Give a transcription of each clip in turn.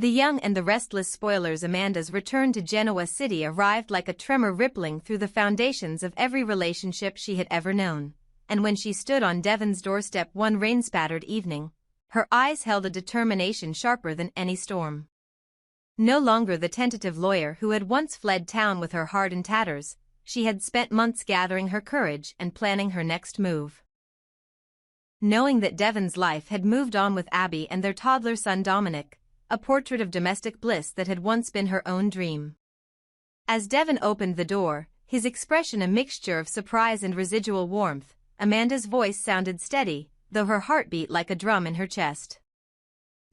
The young and the restless spoilers. Amanda's return to Genoa City arrived like a tremor rippling through the foundations of every relationship she had ever known, and when she stood on Devon's doorstep one rain-spattered evening, her eyes held a determination sharper than any storm. No longer the tentative lawyer who had once fled town with her heart in tatters, she had spent months gathering her courage and planning her next move. Knowing that Devon's life had moved on with Abby and their toddler son Dominic, a portrait of domestic bliss that had once been her own dream. As Devon opened the door, his expression a mixture of surprise and residual warmth, Amanda's voice sounded steady, though her heart beat like a drum in her chest.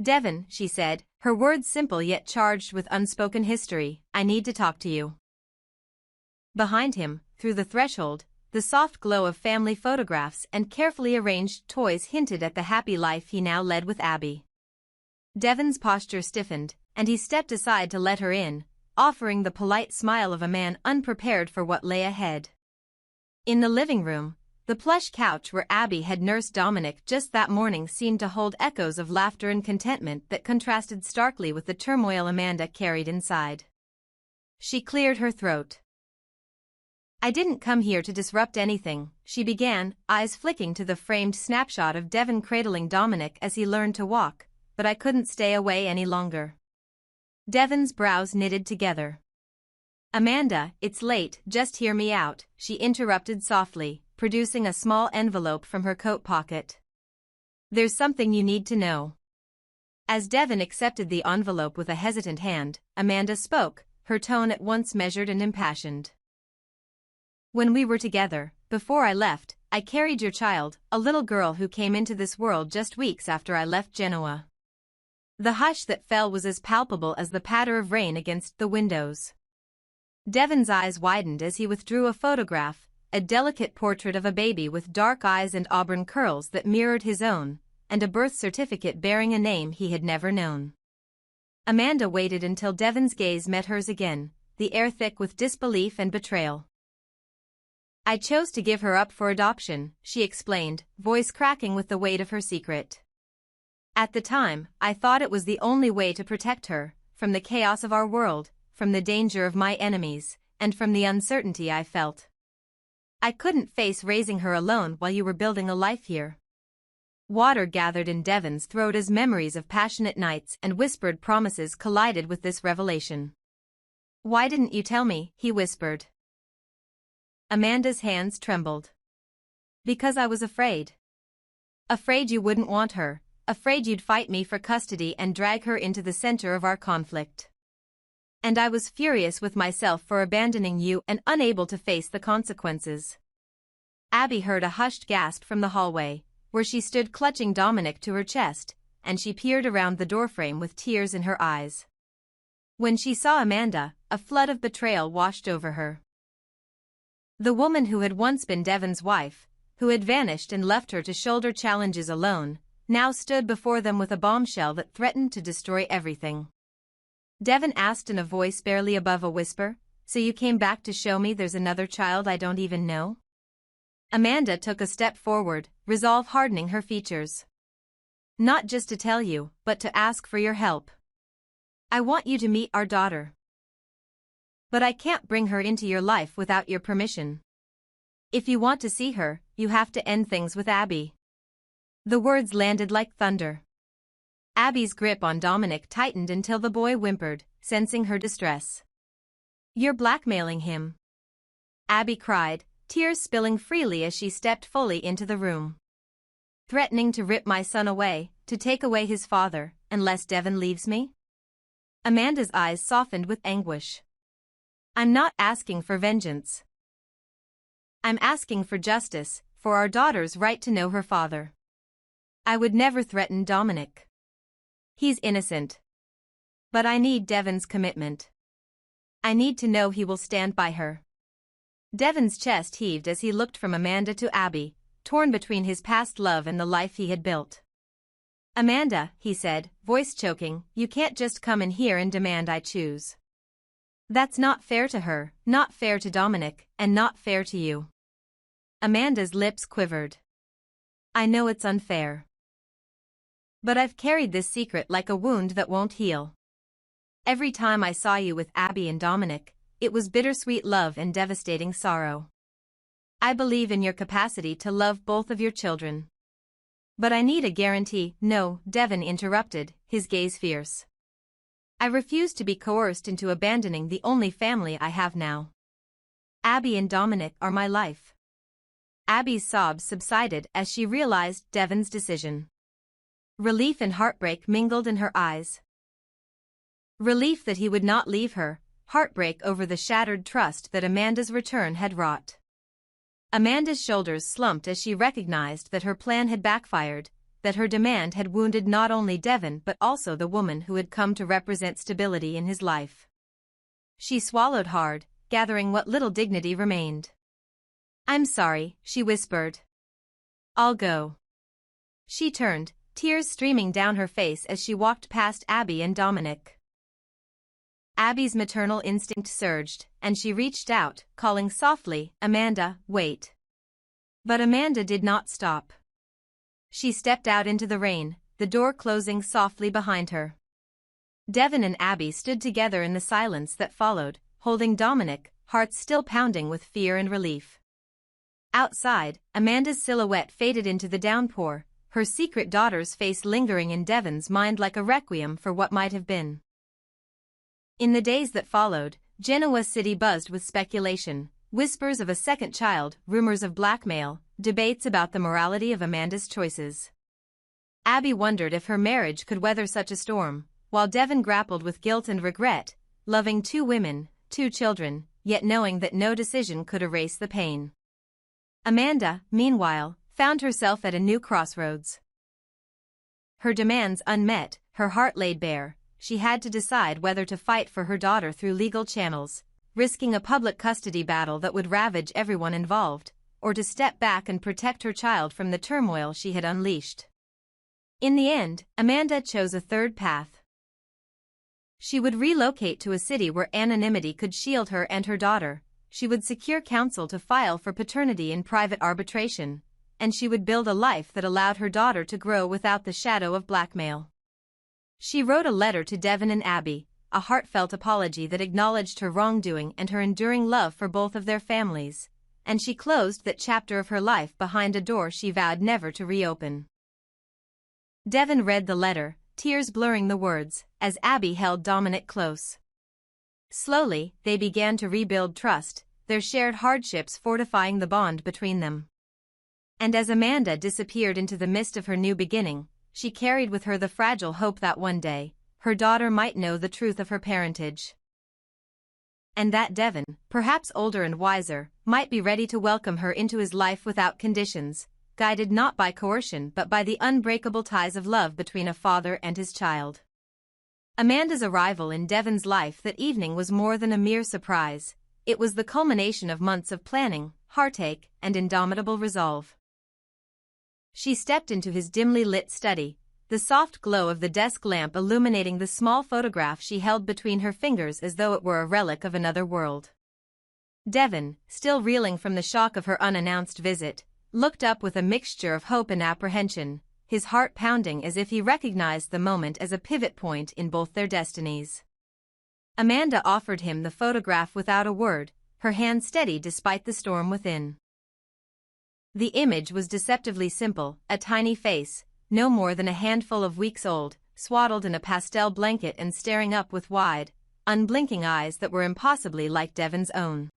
"Devon," she said, her words simple yet charged with unspoken history, "I need to talk to you." Behind him, through the threshold, the soft glow of family photographs and carefully arranged toys hinted at the happy life he now led with Abby. Devon's posture stiffened, and he stepped aside to let her in, offering the polite smile of a man unprepared for what lay ahead. In the living room, the plush couch where Abby had nursed Dominic just that morning seemed to hold echoes of laughter and contentment that contrasted starkly with the turmoil Amanda carried inside. She cleared her throat. "I didn't come here to disrupt anything," she began, eyes flicking to the framed snapshot of Devon cradling Dominic as he learned to walk, "but I couldn't stay away any longer." Devon's brows knitted together. "Amanda, it's late, just hear me out," she interrupted softly, producing a small envelope from her coat pocket. "There's something you need to know." As Devon accepted the envelope with a hesitant hand, Amanda spoke, her tone at once measured and impassioned. "When we were together, before I left, I carried your child, a little girl who came into this world just weeks after I left Genoa." The hush that fell was as palpable as the patter of rain against the windows. Devon's eyes widened as he withdrew a photograph, a delicate portrait of a baby with dark eyes and auburn curls that mirrored his own, and a birth certificate bearing a name he had never known. Amanda waited until Devon's gaze met hers again, the air thick with disbelief and betrayal. "I chose to give her up for adoption," she explained, voice cracking with the weight of her secret. "At the time, I thought it was the only way to protect her, from the chaos of our world, from the danger of my enemies, and from the uncertainty I felt. I couldn't face raising her alone while you were building a life here." Water gathered in Devon's throat as memories of passionate nights and whispered promises collided with this revelation. "Why didn't you tell me?" he whispered. Amanda's hands trembled. "Because I was afraid. Afraid you wouldn't want her. Afraid you'd fight me for custody and drag her into the center of our conflict. And I was furious with myself for abandoning you and unable to face the consequences." Abby heard a hushed gasp from the hallway, where she stood clutching Dominic to her chest, and she peered around the doorframe with tears in her eyes. When she saw Amanda, a flood of betrayal washed over her. The woman who had once been Devon's wife, who had vanished and left her to shoulder challenges alone, now stood before them with a bombshell that threatened to destroy everything. Devon asked in a voice barely above a whisper, "So you came back to show me there's another child I don't even know?" Amanda took a step forward, resolve hardening her features. "Not just to tell you, but to ask for your help. I want you to meet our daughter. But I can't bring her into your life without your permission. If you want to see her, you have to end things with Abby." The words landed like thunder. Abby's grip on Dominic tightened until the boy whimpered, sensing her distress. "You're blackmailing him," Abby cried, tears spilling freely as she stepped fully into the room. "Threatening to rip my son away, to take away his father, unless Devon leaves me?" Amanda's eyes softened with anguish. "I'm not asking for vengeance. I'm asking for justice, for our daughter's right to know her father. I would never threaten Dominic. He's innocent. But I need Devon's commitment. I need to know he will stand by her." Devon's chest heaved as he looked from Amanda to Abby, torn between his past love and the life he had built. "Amanda," he said, voice choking, "you can't just come in here and demand I choose. That's not fair to her, not fair to Dominic, and not fair to you." Amanda's lips quivered. "I know it's unfair. But I've carried this secret like a wound that won't heal. Every time I saw you with Abby and Dominic, it was bittersweet love and devastating sorrow. I believe in your capacity to love both of your children. But I need a guarantee." "No," Devon interrupted, his gaze fierce. "I refuse to be coerced into abandoning the only family I have now. Abby and Dominic are my life." Abby's sobs subsided as she realized Devon's decision. Relief and heartbreak mingled in her eyes. Relief that he would not leave her, heartbreak over the shattered trust that Amanda's return had wrought. Amanda's shoulders slumped as she recognized that her plan had backfired, that her demand had wounded not only Devon but also the woman who had come to represent stability in his life. She swallowed hard, gathering what little dignity remained. "I'm sorry," she whispered. "I'll go." She turned, tears streaming down her face as she walked past Abby and Dominic. Abby's maternal instinct surged, and she reached out, calling softly, "Amanda, wait." But Amanda did not stop. She stepped out into the rain, the door closing softly behind her. Devon and Abby stood together in the silence that followed, holding Dominic, hearts still pounding with fear and relief. Outside, Amanda's silhouette faded into the downpour, her secret daughter's face lingering in Devon's mind like a requiem for what might have been. In the days that followed, Genoa City buzzed with speculation, whispers of a second child, rumors of blackmail, debates about the morality of Amanda's choices. Abby wondered if her marriage could weather such a storm, while Devon grappled with guilt and regret, loving 2 women, 2 children, yet knowing that no decision could erase the pain. Amanda, meanwhile, found herself at a new crossroads. Her demands unmet, her heart laid bare, she had to decide whether to fight for her daughter through legal channels, risking a public custody battle that would ravage everyone involved, or to step back and protect her child from the turmoil she had unleashed. In the end, Amanda chose a third path. She would relocate to a city where anonymity could shield her and her daughter, she would secure counsel to file for paternity in private arbitration, and she would build a life that allowed her daughter to grow without the shadow of blackmail. She wrote a letter to Devon and Abby, a heartfelt apology that acknowledged her wrongdoing and her enduring love for both of their families, and she closed that chapter of her life behind a door she vowed never to reopen. Devon read the letter, tears blurring the words, as Abby held Dominic close. Slowly, they began to rebuild trust, their shared hardships fortifying the bond between them. And as Amanda disappeared into the mist of her new beginning, she carried with her the fragile hope that one day, her daughter might know the truth of her parentage. And that Devon, perhaps older and wiser, might be ready to welcome her into his life without conditions, guided not by coercion but by the unbreakable ties of love between a father and his child. Amanda's arrival in Devon's life that evening was more than a mere surprise, it was the culmination of months of planning, heartache, and indomitable resolve. She stepped into his dimly lit study, the soft glow of the desk lamp illuminating the small photograph she held between her fingers as though it were a relic of another world. Devon, still reeling from the shock of her unannounced visit, looked up with a mixture of hope and apprehension, his heart pounding as if he recognized the moment as a pivot point in both their destinies. Amanda offered him the photograph without a word, her hand steady despite the storm within. The image was deceptively simple, a tiny face, no more than a handful of weeks old, swaddled in a pastel blanket and staring up with wide, unblinking eyes that were impossibly like Devon's own.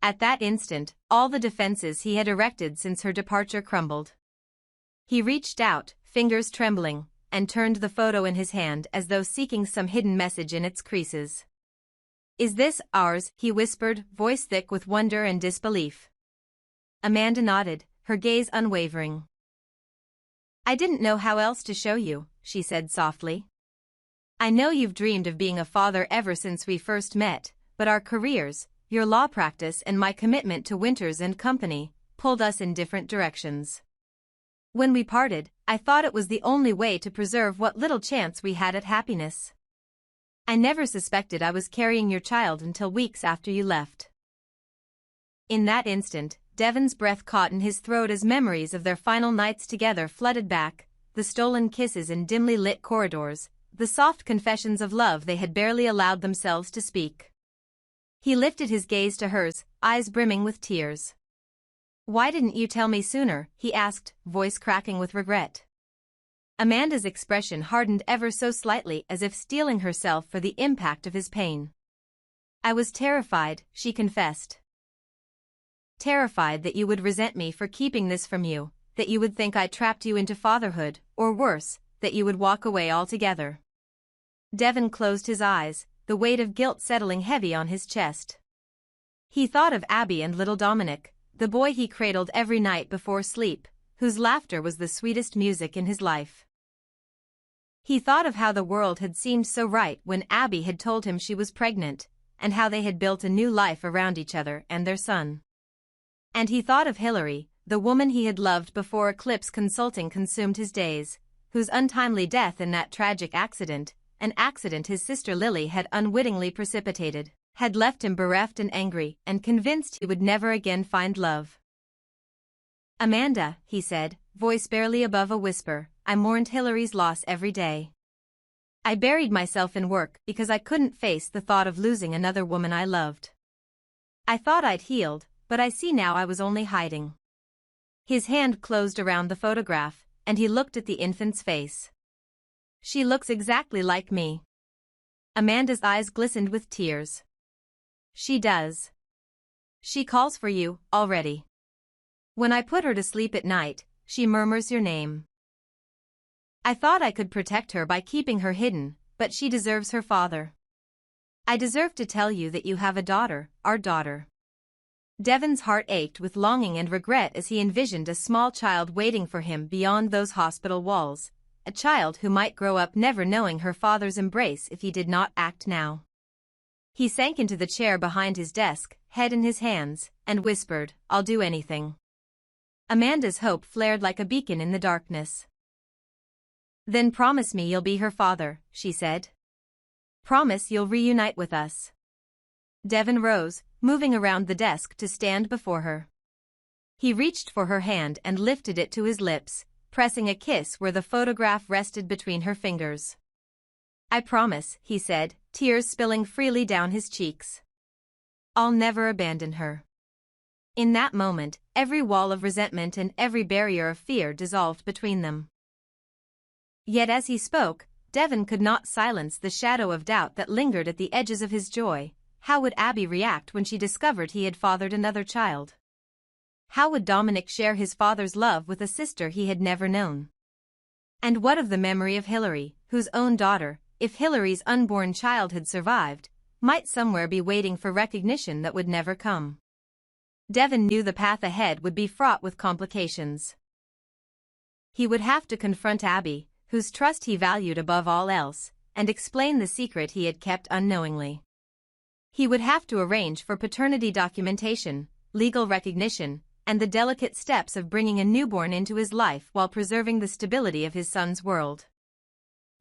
At that instant, all the defenses he had erected since her departure crumbled. He reached out, fingers trembling, and turned the photo in his hand as though seeking some hidden message in its creases. "Is this ours?" he whispered, voice thick with wonder and disbelief. Amanda nodded, her gaze unwavering. "I didn't know how else to show you," she said softly. "I know you've dreamed of being a father ever since we first met, but our careers, your law practice and my commitment to Winters and Company, pulled us in different directions. When we parted, I thought it was the only way to preserve what little chance we had at happiness. I never suspected I was carrying your child until weeks after you left." In that instant, Devon's breath caught in his throat as memories of their final nights together flooded back, the stolen kisses in dimly lit corridors, the soft confessions of love they had barely allowed themselves to speak. He lifted his gaze to hers, eyes brimming with tears. "Why didn't you tell me sooner?" he asked, voice cracking with regret. Amanda's expression hardened ever so slightly, as if steeling herself for the impact of his pain. "I was terrified," she confessed. "Terrified that you would resent me for keeping this from you, that you would think I trapped you into fatherhood, or worse, that you would walk away altogether." Devon closed his eyes, the weight of guilt settling heavy on his chest. He thought of Abby and little Dominic, the boy he cradled every night before sleep, whose laughter was the sweetest music in his life. He thought of how the world had seemed so right when Abby had told him she was pregnant, and how they had built a new life around each other and their son. And he thought of Hillary, the woman he had loved before Eclipse Consulting consumed his days, whose untimely death in that tragic accident, an accident his sister Lily had unwittingly precipitated, had left him bereft and angry and convinced he would never again find love. "Amanda," he said, voice barely above a whisper, "I mourned Hillary's loss every day. I buried myself in work because I couldn't face the thought of losing another woman I loved. I thought I'd healed, but I see now I was only hiding." His hand closed around the photograph, and he looked at the infant's face. "She looks exactly like me." Amanda's eyes glistened with tears. "She does. She calls for you, already. When I put her to sleep at night, she murmurs your name. I thought I could protect her by keeping her hidden, but she deserves her father. I deserve to tell you that you have a daughter, our daughter." Devon's heart ached with longing and regret as he envisioned a small child waiting for him beyond those hospital walls, a child who might grow up never knowing her father's embrace if he did not act now. He sank into the chair behind his desk, head in his hands, and whispered, "I'll do anything." Amanda's hope flared like a beacon in the darkness. "Then promise me you'll be her father," she said. "Promise you'll reunite with us." Devon rose, moving around the desk to stand before her. He reached for her hand and lifted it to his lips, pressing a kiss where the photograph rested between her fingers. "I promise," he said, tears spilling freely down his cheeks. "I'll never abandon her." In that moment, every wall of resentment and every barrier of fear dissolved between them. Yet as he spoke, Devon could not silence the shadow of doubt that lingered at the edges of his joy. How would Abby react when she discovered he had fathered another child? How would Dominic share his father's love with a sister he had never known? And what of the memory of Hillary, whose own daughter, if Hillary's unborn child had survived, might somewhere be waiting for recognition that would never come? Devon knew the path ahead would be fraught with complications. He would have to confront Abby, whose trust he valued above all else, and explain the secret he had kept unknowingly. He would have to arrange for paternity documentation, legal recognition, and the delicate steps of bringing a newborn into his life while preserving the stability of his son's world.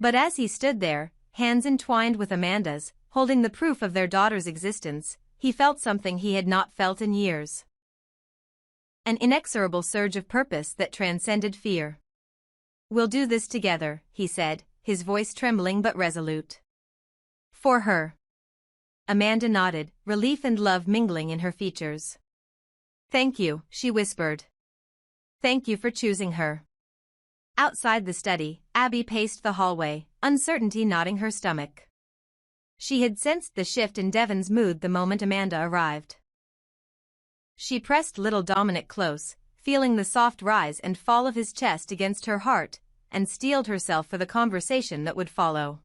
But as he stood there, hands entwined with Amanda's, holding the proof of their daughter's existence, he felt something he had not felt in years. An inexorable surge of purpose that transcended fear. "We'll do this together," he said, his voice trembling but resolute. "For her." Amanda nodded, relief and love mingling in her features. "Thank you," she whispered. "Thank you for choosing her." Outside the study, Abby paced the hallway, uncertainty knotting her stomach. She had sensed the shift in Devon's mood the moment Amanda arrived. She pressed little Dominic close, feeling the soft rise and fall of his chest against her heart, and steeled herself for the conversation that would follow.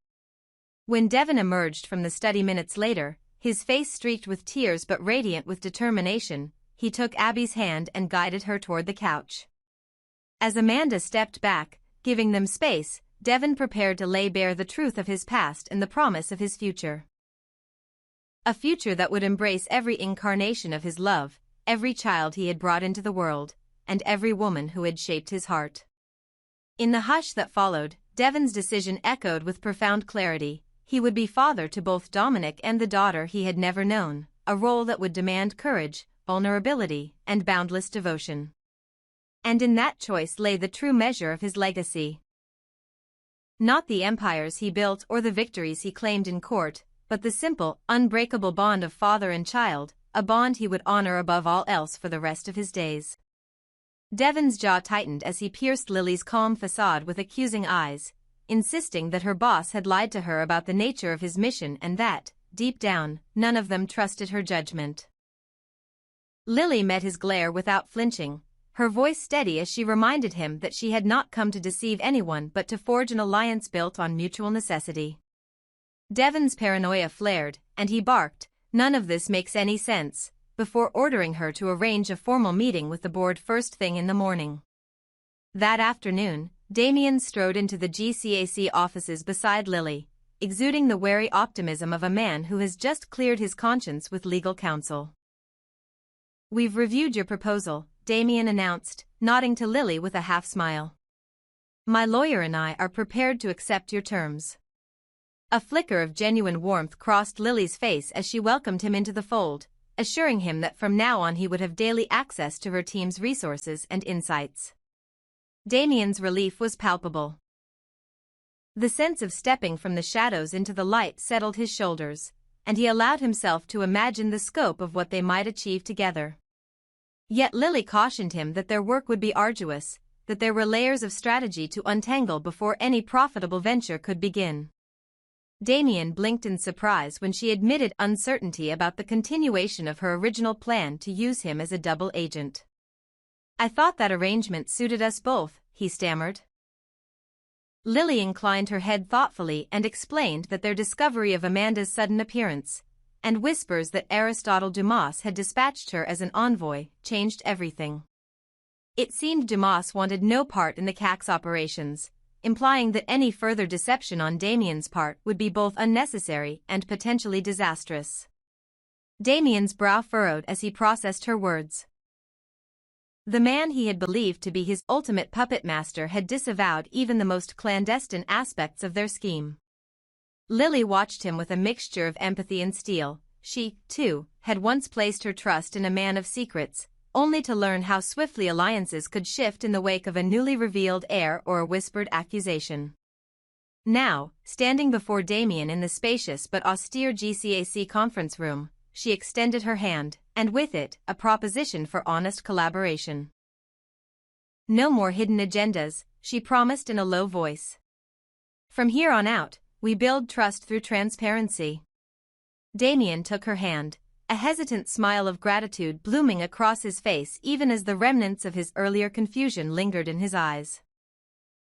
When Devon emerged from the study minutes later, his face streaked with tears but radiant with determination, he took Abby's hand and guided her toward the couch. As Amanda stepped back, giving them space, Devon prepared to lay bare the truth of his past and the promise of his future. A future that would embrace every incarnation of his love, every child he had brought into the world, and every woman who had shaped his heart. In the hush that followed, Devon's decision echoed with profound clarity. He would be father to both Dominic and the daughter he had never known, a role that would demand courage, vulnerability, and boundless devotion. And in that choice lay the true measure of his legacy. Not the empires he built or the victories he claimed in court, but the simple, unbreakable bond of father and child, a bond he would honor above all else for the rest of his days. Devon's jaw tightened as he pierced Lily's calm facade with accusing eyes, insisting that her boss had lied to her about the nature of his mission and that, deep down, none of them trusted her judgment. Lily met his glare without flinching, her voice steady as she reminded him that she had not come to deceive anyone but to forge an alliance built on mutual necessity. Devon's paranoia flared, and he barked, "None of this makes any sense," before ordering her to arrange a formal meeting with the board first thing in the morning. That afternoon, Damien strode into the GCAC offices beside Lily, exuding the wary optimism of a man who has just cleared his conscience with legal counsel. "We've reviewed your proposal," Damien announced, nodding to Lily with a half-smile. "My lawyer and I are prepared to accept your terms." A flicker of genuine warmth crossed Lily's face as she welcomed him into the fold, assuring him that from now on he would have daily access to her team's resources and insights. Damien's relief was palpable. The sense of stepping from the shadows into the light settled his shoulders, and he allowed himself to imagine the scope of what they might achieve together. Yet Lily cautioned him that their work would be arduous, that there were layers of strategy to untangle before any profitable venture could begin. Damien blinked in surprise when she admitted uncertainty about the continuation of her original plan to use him as a double agent. "I thought that arrangement suited us both," he stammered. Lily inclined her head thoughtfully and explained that their discovery of Amanda's sudden appearance, and whispers that Aristotle Dumas had dispatched her as an envoy, changed everything. It seemed Dumas wanted no part in the CAC's operations, implying that any further deception on Damien's part would be both unnecessary and potentially disastrous. Damien's brow furrowed as he processed her words. The man he had believed to be his ultimate puppet master had disavowed even the most clandestine aspects of their scheme. Lily watched him with a mixture of empathy and steel. She, too, had once placed her trust in a man of secrets, only to learn how swiftly alliances could shift in the wake of a newly revealed heir or a whispered accusation. Now, standing before Damien in the spacious but austere GCAC conference room, she extended her hand, and with it, a proposition for honest collaboration. "No more hidden agendas," she promised in a low voice. "From here on out, we build trust through transparency." Damien took her hand, a hesitant smile of gratitude blooming across his face even as the remnants of his earlier confusion lingered in his eyes.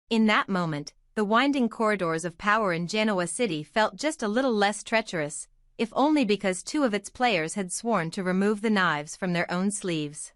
In that moment, the winding corridors of power in Genoa City felt just a little less treacherous, if only because two of its players had sworn to remove the knives from their own sleeves.